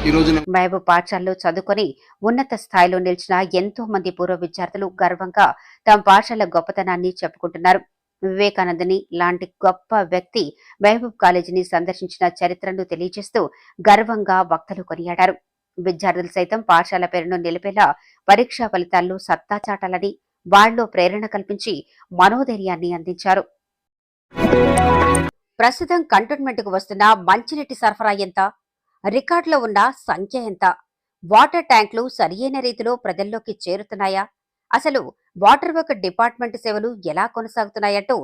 ఈ రోజున మహబూబ్ పాఠశాలలో చదువుకొని ఉన్నత స్థాయిలో నిలిచిన ఎంతో మంది పూర్వ విద్యార్థులు గర్వంగా తమ పాఠశాల గొప్పతనాన్ని చెప్పుకుంటున్నారు. వివేకానందని లాంటి గొప్ప వ్యక్తి మహబూబ్ కాలేజీని సందర్శించిన చరిత్రను తెలియజేస్తూ గర్వంగా వక్తలు కొనియాడారు. విద్యార్థులు సైతం పాఠశాల పేరును నిలిపేలా పరీక్షా ఫలితాల్లో సత్తా చాటాలని, వాళ్లలో ప్రేరణ కల్పించి మనోధైర్యాన్ని అందించారు. ప్రస్తుతం కంటోన్మెంట్ కు వస్తున్న మంచినీటి సరఫరా ఎంత, రికార్డులో ఉన్న సంఖ్య ఎంత, వాటర్ ట్యాంకులు సరియైన రీతిలో ప్రజల్లోకి చేరుతున్నాయా, అసలు వాటర్ వర్క్ డిపార్ట్మెంట్ సేవలు ఎలా కొనసాగుతున్నాయంటూ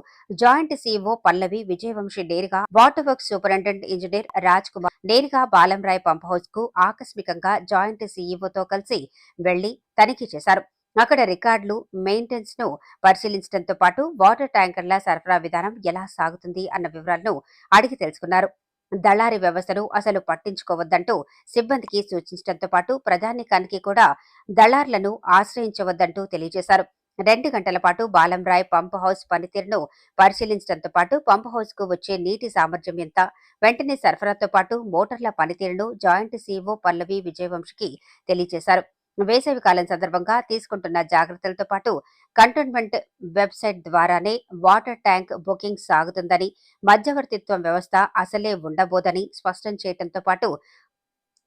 జాయింట్ సీఈఓ పల్లవి విజయవంశీ నేరుగా water work superintendent engineer Raj Kumar నేరుగా బాలంరాయ్ పంప్ హౌస్ కు ఆకస్మికంగా జాయింట్ సీఈఓతో కలిసి వెళ్లి తనిఖీ చేశారు. అక్కడ రికార్డులు, మెయింటెనెన్స్ ను పరిశీలించడంతో పాటు వాటర్ ట్యాంకర్ల సరఫరా విధానం ఎలా సాగుతుంది అన్న వివరాలను అడిగి తెలుసుకున్నారు. దళారీ వ్యవస్థను అసలు పట్టించుకోవద్దంటూ సిబ్బందికి సూచించడంతో పాటు ప్రజానీకానికి కూడా దళార్లను ఆశ్రయించవద్దంటూ తెలియజేశారు. 2 గంటల పాటు బాలంరాయ్ పంప్ హౌస్ పనితీరును పరిశీలించడంతో పాటు పంప్ హౌస్ కు వచ్చే నీటి సామర్థ్యం ఎంత, వెంటనే సరఫరాతో పాటు మోటార్ల పనితీరును జాయింట్ సీఈఓ పల్లవి విజయవంశికి తెలియజేశారు. వేసవి కాలం సందర్భంగా తీసుకుంటున్న జాగ్రత్తలతో పాటు కంటోన్మెంట్ వెబ్సైట్ ద్వారానే వాటర్ ట్యాంక్ బుకింగ్ సాగుతుందని, మధ్యవర్తిత్వం వ్యవస్థ అసలే ఉండబోదని స్పష్టం చేయడంతో పాటు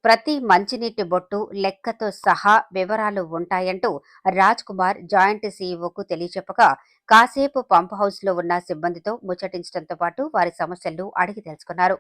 ప్రతి మంచినీటి బొట్టు లెక్కతో సహా వివరాలు ఉంటాయంటూ రాజ్ కుమార్ జాయింట్ సీఈఓకు తెలియచెప్పగా కాసేపు పంప్ హౌస్ లో ఉన్న సిబ్బందితో ముచ్చటించడంతో పాటు వారి సమస్యలను అడిగి తెలుసుకున్నారు.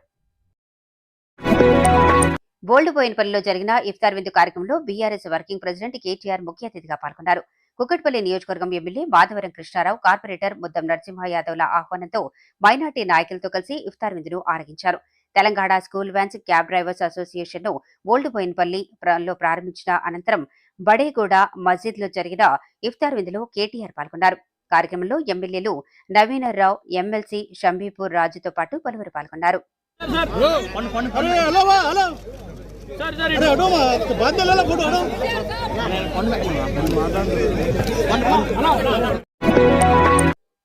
బోల్డ్బోయినపల్లిలో జరిగిన ఇఫ్తార్ విందు కార్యక్రమంలో బీఆర్ఎస్ వర్కింగ్ ప్రెసిడెంట్ కేటీఆర్ ముఖ్య అతిథిగా పాల్గొన్నారు. కుకట్పల్లి నియోజకవర్గం ఎమ్మెల్యే మాధవరం కృష్ణారావు, కార్పొరేటర్ ముద్దం నరసింహ యాదవ్ల ఆహ్వానంతో మైనార్టీ నాయకులతో కలిసి ఇఫ్తార్ విందును ఆరగించారు. Telangana school vans cab drivers association ను బోల్డ్బోయినపల్లిలో ప్రారంభించిన అనంతరం బడేగూడ మస్జిద్ లో జరిగిన ఇఫ్తార్ విందులో కేటీఆర్ పాల్గొన్నారు. కార్యక్రమంలో ఎమ్మెల్యేలు నవీనరావు, ఎమ్మెల్సీ షంబీపూర్ రాజుతో పాటు పలువురు పాల్గొన్నారు.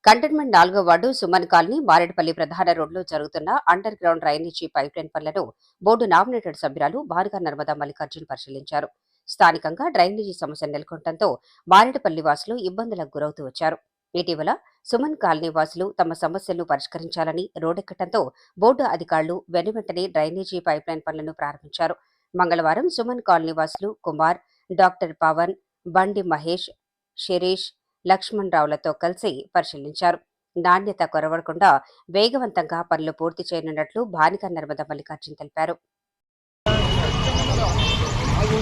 కంటోన్మెంట్ 4వ వార్డు సుమన్ కాలనీ మారేడుపల్లి ప్రధాన రోడ్లో జరుగుతున్న అండర్ గ్రౌండ్ డ్రైనేజీ పైప్లైన్ పనులను బోర్డు నామినేటెడ్ సభ్యురాలు భార్గవ నర్మదా మల్లికార్జున్ పరిశీలించారు. స్థానికంగా డ్రైనేజీ సమస్య నెలకొనడంతో మారేడుపల్లి వాసులు ఇబ్బందులకు గురవుతూ వచ్చారు. ఇటీవల సుమన్ కాలనీ వాసులు తమ సమస్యలను పరిష్కరించాలని రోడ్డెక్కడంతో బోర్డు అధికారులు వెనువెంటనే డ్రైనేజీ పైప్లైన్ పనులను ప్రారంభించారు. మంగళవారం సుమన్ కాలనీ వాసులు కుమార్, డాక్టర్ పవన్, బండి మహేష్, శిరీష్, లక్ష్మణ్ రావులతో కలిసి పరిశీలించారు. నాణ్యత కొరవడకుండా వేగవంతంగా పనులు పూర్తి చేయనున్నట్లు భార్గవ నర్మదా మల్లికార్జున్ తెలిపారు. డంపింగ్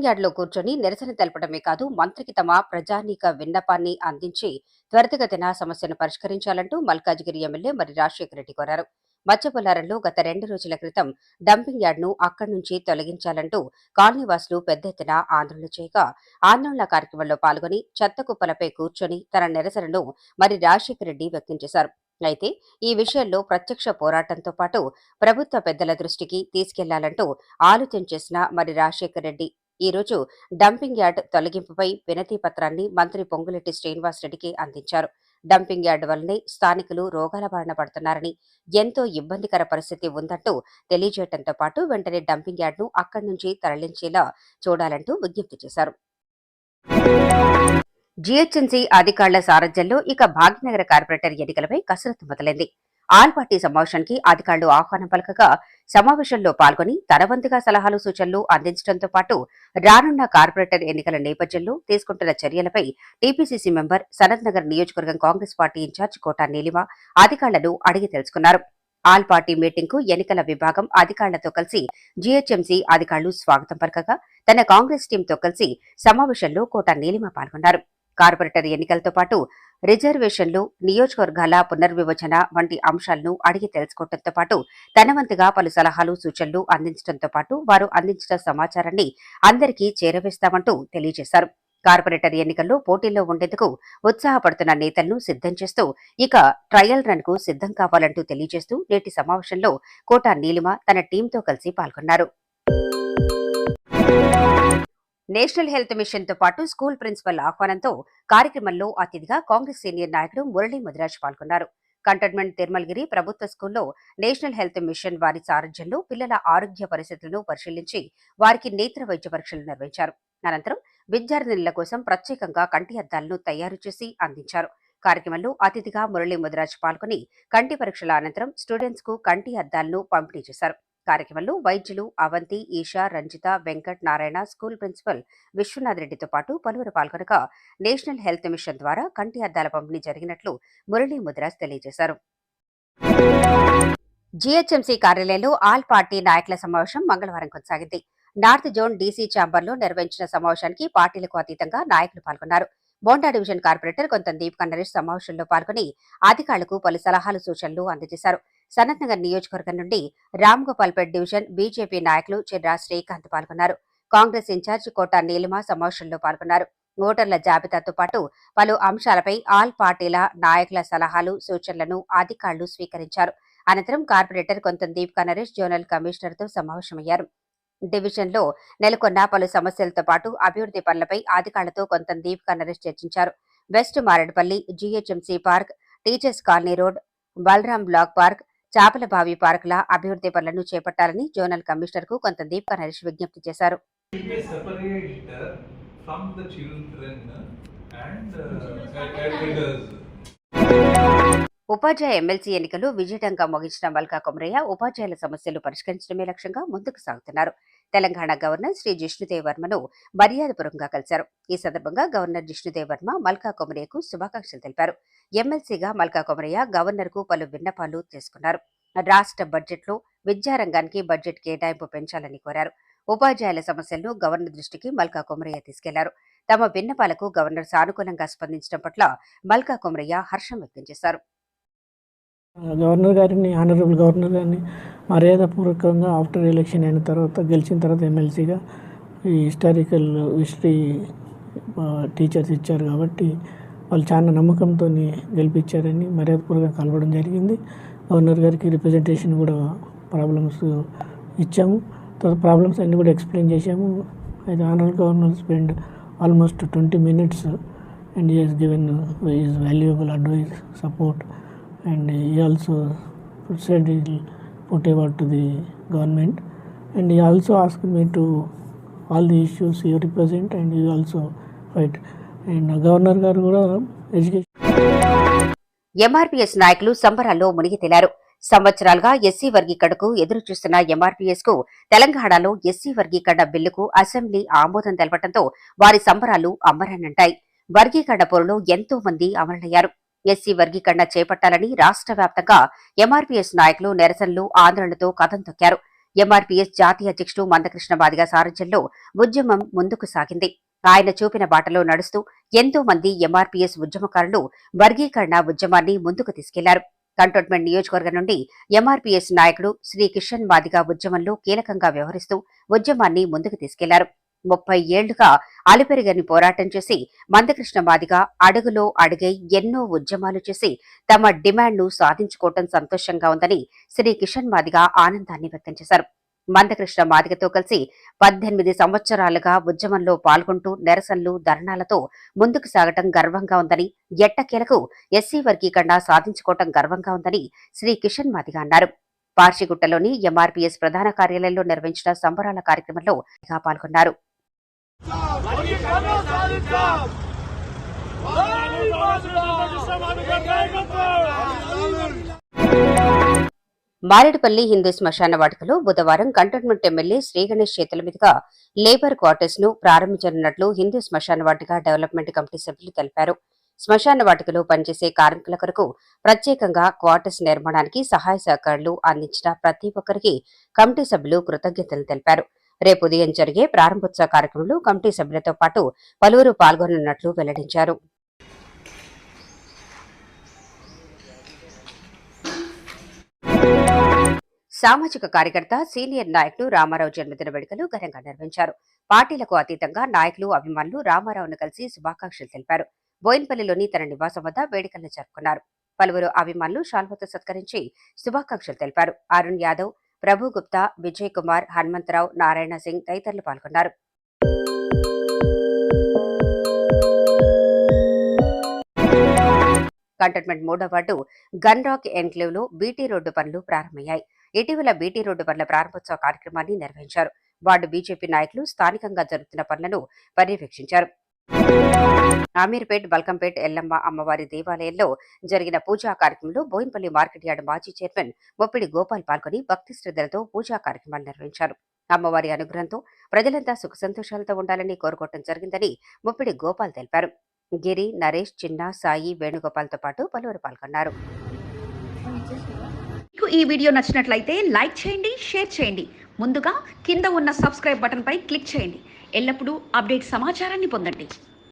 యార్డులో కూర్చొని నిరసన తెలపడమే కాదు, మంత్రికి తమ ప్రజానీక విన్నపాన్ని అందించి త్వరితగతిన సమస్యను పరిష్కరించాలంటూ మల్కాజిగిరి ఎమ్మెల్యే మరి రాజశేఖర రెడ్డి కోరారు. మత్స్యబొల్లారంలో గత 2 రోజుల క్రితం డంపింగ్ యార్డును అక్కడి నుంచి తొలగించాలంటూ కాలనీవాసులు పెద్ద ఎత్తున ఆందోళన చేయగా, ఆందోళన కార్యక్రమంలో పాల్గొని చెత్త కుప్పలపై కూర్చొని తన నిరసనను మరి రాజశేఖర రెడ్డి వ్యక్తం చేశారు. అయితే ఈ విషయంలో ప్రత్యక్ష పోరాటంతో పాటు ప్రభుత్వ పెద్దల దృష్టికి తీసుకెళ్లాలంటూ ఆలోచన చేసిన మరి రాజశేఖర రెడ్డి ఈ రోజు డంపింగ్ యార్డ్ తొలగింపుపై వినతి పత్రాన్ని మంత్రి పొంగులేటి శ్రీనివాసరెడ్డికి అందించారు. డంపింగ్ యార్డ్ వల్లనే స్థానికులు రోగాల బారిన పడుతున్నారని, ఎంతో ఇబ్బందికర పరిస్థితి ఉందంటూ తెలియజేయడంతో పాటు వెంటనే డంపింగ్ యార్డ్ను అక్కడి నుంచి తరలించేలా చూడాలంటూ విజ్ఞప్తి చేశారు. జీహెచ్ఎంసీ అధికారుల సారథ్యంలో ఇక భాగ్యనగర కార్పొరేటర్ ఎన్నికలపై కసరత్తు మొదలైంది. ఆల్ పార్టీ సమావేశానికి అధికారులు ఆహ్వానం పలకగా సమావేశంలో పాల్గొని తన వంతుగా సలహాలు సూచనలు అందించడంతో పాటు రానున్న కార్పొరేటర్ ఎన్నికల నేపథ్యంలో తీసుకుంటున్న చర్యలపై టీపీసీసీ మెంబర్ సనత్ నగర్ నియోజకవర్గం కాంగ్రెస్ పార్టీ ఇన్ఛార్జ్ కోటా నీలిమ అధికారులను అడిగి తెలుసుకున్నారు. ఆల్ పార్టీ మీటింగ్ కు ఎన్నికల విభాగం అధికారులతో కలిసి జీహెచ్ఎంసీ అధికారులు స్వాగతం పలకగా తన కాంగ్రెస్ టీంతో కలిసి సమావేశంలో కోటా నీలిమ పాల్గొన్నారు. కార్పొరేటర్ ఎన్నికలతో పాటు రిజర్వేషన్లు, నియోజకవర్గాల పునర్విభజన వంటి అంశాలను అడిగి తెలుసుకోవడంతో పాటు తన వంతుగా పలు సలహాలు సూచనలు అందించడంతో పాటు వారు అందించిన సమాచారాన్ని అందరికీ చేరవేస్తామంటూ తెలియజేశారు. కార్పొరేటర్ ఎన్నికల్లో పోటీల్లో ఉండేందుకు ఉత్సాహపడుతున్న నేతలను సిద్ధం చేస్తూ ఇక ట్రయల్ రన్ కు సిద్ధం కావాలంటూ తెలియజేస్తూ నేటి సమావేశంలో కోటా నీలిమ తన టీంతో కలిసి పాల్గొన్నారు. నేషనల్ హెల్త్ మిషన్ తో పాటు స్కూల్ ప్రిన్సిపల్ ఆహ్వానంతో కార్యక్రమంలో అతిథిగా కాంగ్రెస్ సీనియర్ నాయకుడు మురళీ ముదిరాజ్ పాల్గొన్నారు. కంటోన్మెంట్ తిరుమలగిరి ప్రభుత్వ స్కూల్లో నేషనల్ హెల్త్ మిషన్ వారి సారథ్యంలో పిల్లల ఆరోగ్య పరిస్థితులను పరిశీలించి వారికి నేత్ర వైద్య పరీక్షలు నిర్వహించారు. అనంతరం విద్యార్థినుల కోసం ప్రత్యేకంగా కంటి అద్దాలను తయారు చేసి అందించారు. కార్యక్రమంలో అతిథిగా మురళీ ముదిరాజ్ పాల్గొని కంటి పరీక్షల అనంతరం స్టూడెంట్స్ కు కంటి అద్దాలను పంపిణీ చేశారు. కార్యక్రమంలో వైద్యులు అవంతి, ఈషా, రంజిత, వెంకట్ నారాయణ, స్కూల్ ప్రిన్సిపల్ విశ్వనాథ్ రెడ్డితో పాటు పలువురు పాల్గొనగా నేషనల్ హెల్త్ మిషన్ ద్వారా కంటి అద్దాల పంపిణీ జరిగినట్లు మురళీ ముదిరాజ్ తెలియజేశారు. జీహెచ్ఎంసీ కార్యాలయంలో ఆల్ పార్టీ నాయకుల సమావేశం మంగళవారం కొనసాగింది. నార్త్ జోన్ డీసీ ఛాంబర్లో నిర్వహించిన సమావేశానికి పార్టీలకు అతీతంగా నాయకులు పాల్గొన్నారు. బోండా డివిజన్ కార్పొరేటర్ కొంత దీప్ నరేష్ సమావేశంలో పాల్గొని అధికారులకు పలు సలహాలు సూచనలు అందజేశారు. సనత్ నగర్ నియోజకవర్గం నుండి రామ్ గోపాల్పేట్ డివిజన్ బీజేపీ నాయకులు చిర్రా శ్రీకాంత్ పాల్గొన్నారు. కాంగ్రెస్ ఇన్ఛార్జ్ కోటా నీలిమ సమావేశంలో పాల్గొన్నారు. ఓటర్ల జాబితాతో పాటు పలు అంశాలపై ఆల్ పార్టీల నాయకుల సలహాలు సూచనలను అధికారులు స్వీకరించారు. అనంతరం కార్పొరేటర్ కొంత దీప్ నరేష్ జోనల్ కమిషనర్ తో సమావేశమయ్యారు. డివిజన్లో నెలకొన్న పలు సమస్యలతో పాటు అభివృద్ధి పనులపై అధికారులతో కొంత దీప్ నరేష్ చర్చించారు. West Marredpally, GHMC park, teachers colony road, Balaram block park, Chapalabavi పార్కుల అభివృద్ధి పనులను చేపట్టాలని జోనల్ కమిషనర్ కు కొంత దీప్ నరేష్ విజ్ఞప్తి చేశారు. ఉపాధ్యాయ ఎమ్మెల్సీ ఎన్నికలు విజయవంతంగా ముగించిన మల్కా కొమరయ్య ఉపాధ్యాయుల సమస్యలు పరిష్కరించడమే లక్ష్యంగా ముందుకు సాగుతున్నారు. తెలంగాణ గవర్నర్ శ్రీ జిష్ణుదేవ్ వర్మను మర్యాదపూర్వకంగా కలిశారు. ఈ సందర్భంగా గవర్నర్ జిష్ణుదేవ్ వర్మ మల్కా కొమరయ్యకు శుభాకాంక్షలు తెలిపారు. ఎమ్మెల్సీగా మల్కా కొమరయ్య గవర్నర్ కు పలు విన్నపాలు చేసుకున్నారు. రాష్ట్ర బడ్జెట్లో విద్యారంగానికి బడ్జెట్ కేటాయింపు పెంచాలని కోరారు. ఉపాధ్యాయుల సమస్యలను గవర్నర్ దృష్టికి మల్కా కొమరయ్య తీసుకెళ్లారు. తమ విన్నపాలకు గవర్నర్ సానుకూలంగా స్పందించడం పట్ల మల్కా కొమరయ్య హర్షం వ్యక్తం చేశారు. గవర్నర్ గారిని, ఆనరబుల్ గవర్నర్ గారిని మర్యాదపూర్వకంగా ఆఫ్టర్ ఎలక్షన్ అయిన తర్వాత, గెలిచిన తర్వాత ఎమ్మెల్సీగా ఈ హిస్టరీ టీచర్స్ ఇచ్చారు కాబట్టి వాళ్ళు చాలా నమ్మకంతో గెలిపించారని మర్యాదపూర్వకంగా కలవడం జరిగింది. గవర్నర్ గారికి రిప్రజెంటేషన్ కూడా ప్రాబ్లమ్స్ ఇచ్చాము. తర్వాత ప్రాబ్లమ్స్ అన్నీ కూడా ఎక్స్ప్లెయిన్ చేశాము. అయితే honourable governor spend almost 20 minutes and he has given his valuable advice, support, and he also said he will put a word to the government, and he also asked me to all the issues he represent and he also fight. And governor garu kuda education MRPS నాయకులు సంబరాల్లో మునిగి తేలారు. సంవత్సరాలుగా SC వర్గీకరణకు ఎదురు చూస్తున్న MRPS కు తెలంగాణలో SC వర్గీకరణ బిల్లుకు అసెంబ్లీ ఆమోదం తెలపడంతో వారి సంబరాలు అమ్మరానంటాయి. వర్గీకరణ పోరులో ఎంతో మంది అమరులయ్యారు. ఎస్సీ వర్గీకరణ చేపట్టాలని రాష్ట్ర వ్యాప్తంగా ఎంఆర్పీఎస్ నాయకులు నిరసనలు, ఆందోళనలతో కథం తొక్కారు. ఎంఆర్పీఎస్ జాతీయ అధ్యక్షుడు మందకృష్ణ మాదిగ సారథ్యంలో ఉద్యమం ముందుకు సాగింది. ఆయన చూపిన బాటలో నడుస్తూ ఎంతో మంది ఎంఆర్పీఎస్ ఉద్యమకారులు వర్గీకరణ ఉద్యమాన్ని ముందుకు తీసుకెళ్లారు. కంటోన్మెంట్ నియోజకవర్గం నుండి ఎంఆర్పీఎస్ నాయకుడు శ్రీ కిషన్ మాదిగ ఉద్యమంలో కీలకంగా వ్యవహరిస్తూ ఉద్యమాన్ని ముందుకు తీసుకెళ్లారు. 30 ఏళ్లుగా అలుపెరుగని పోరాటం చేసి మందకృష్ణ మాదిగ అడుగులో అడుగై ఎన్నో ఉద్యమాలు చేసి తమ డిమాండ్ను సాధించుకోవటం సంతోషంగా ఉందని శ్రీ కిషన్ మాదిగ ఆనందాన్ని వ్యక్తం చేశారు. మందకృష్ణ మాదిగతో కలిసి 18 సంవత్సరాలుగా ఉద్యమంలో పాల్గొంటూ నిరసనలు, ధర్నాలతో ముందుకు సాగటం గర్వంగా ఉందని, ఎట్టకేలకు ఎస్సీ వర్గీకరణ సాధించుకోవటం గర్వంగా ఉందని శ్రీ కిషన్ మాదిగ అన్నారు. పార్షిగుట్టలోని ఎంఆర్పీఎస్ ప్రధాన కార్యాలయంలో నిర్వహించిన సంబరాల కార్యక్రమంలో పాల్గొన్నారు. మారేడుపల్లి హిందూ శ్మశాన వాటికలో బుధవారం కంటోన్మెంట్ ఎమ్మెల్యే శ్రీ గణేష్ చేతుల మీదుగా లేబర్ క్వార్టర్స్ ను ప్రారంభించనున్నట్లు హిందూ శ్మశాన వాటిక డెవలప్మెంట్ కమిటీ సభ్యులు తెలిపారు. శ్మశాన వాటికలో పనిచేసే కార్మికుల కొరకు ప్రత్యేకంగా క్వార్టర్స్ నిర్మాణానికి సహాయ సహకారాలు అందించిన ప్రతి ఒక్కరికి కమిటీ సభ్యులు కృతజ్ఞతలు తెలిపారు. రేపు ఉదయం జరిగే ప్రారంభోత్సవ కార్యక్రమంలో కమిటీ సభ్యులతో పాటు పలువురు పాల్గొనున్నట్లు వెల్లడించారు. సామాజిక కార్యకర్త, సీనియర్ నాయకులు రామారావు జన్మదిన వేడుకలు ఘనంగా నిర్వహించారు. పార్టీలకు అతీతంగా నాయకులు, అభిమానులు రామారావును కలిసి శుభాకాంక్షలు తెలిపారు. బోయిన్పల్లిలోని తన నివాసం వద్ద వేడుకలను జరుపుకున్నారు. పలువురు అభిమానులు శాల్వతో సత్కరించి శుభాకాంక్షలు తెలిపారు. అరుణ్ యాదవ్, ప్రభు గుప్తా, విజయ్ కుమార్, హనుమంతరావు, నారాయణ సింగ్ తదితరులు పాల్గొన్నారు. కంటోన్మెంట్ 3వ వార్డు గన్ రాక్ ఎన్క్లేవ్ లో బీటీ రోడ్డు పనులు ప్రారంభమయ్యాయి. ఇటీవల బీటీ రోడ్డు పనుల ప్రారంభోత్సవ కార్యక్రమాన్ని నిర్వహించారు. వార్డు బీజేపీ నాయకులు స్థానికంగా జరుగుతున్న పనులను పర్యవేక్షించారు. అమీర్పేట్, బల్కంపేట్ ఎల్లమ్మ అమ్మవారి దేవాలయంలో జరిగిన పూజా కార్యక్రమంలో బోయిన్పల్లి మార్కెట్ యార్డు మాజీ చైర్మన్ మొప్పిడి గోపాల్ పాల్గొని భక్తి శ్రద్ధలతో పూజా కార్యక్రమాలు నిర్వహించారు. అమ్మవారి అనుగ్రహంతో ప్రజలంతా సుఖ సంతోషాలతో ఉండాలని కోరుకోవడం జరిగిందని మొప్పిడి గోపాల్ తెలిపారు. గిరి, నరేష్, చిన్న, సాయి, వేణుగోపాల్తో పాటు పలువురు పాల్గొన్నారు. మీకు ఈ వీడియో నచ్చినట్లయితే లైక్ చేయండి, షేర్ చేయండి. ముందుగా కింద ఉన్న సబ్స్క్రైబ్ బటన్ పై క్లిక్ చేయండి. ఎల్లప్పుడూ అప్డేట్ సమాచారాన్ని పొందండి.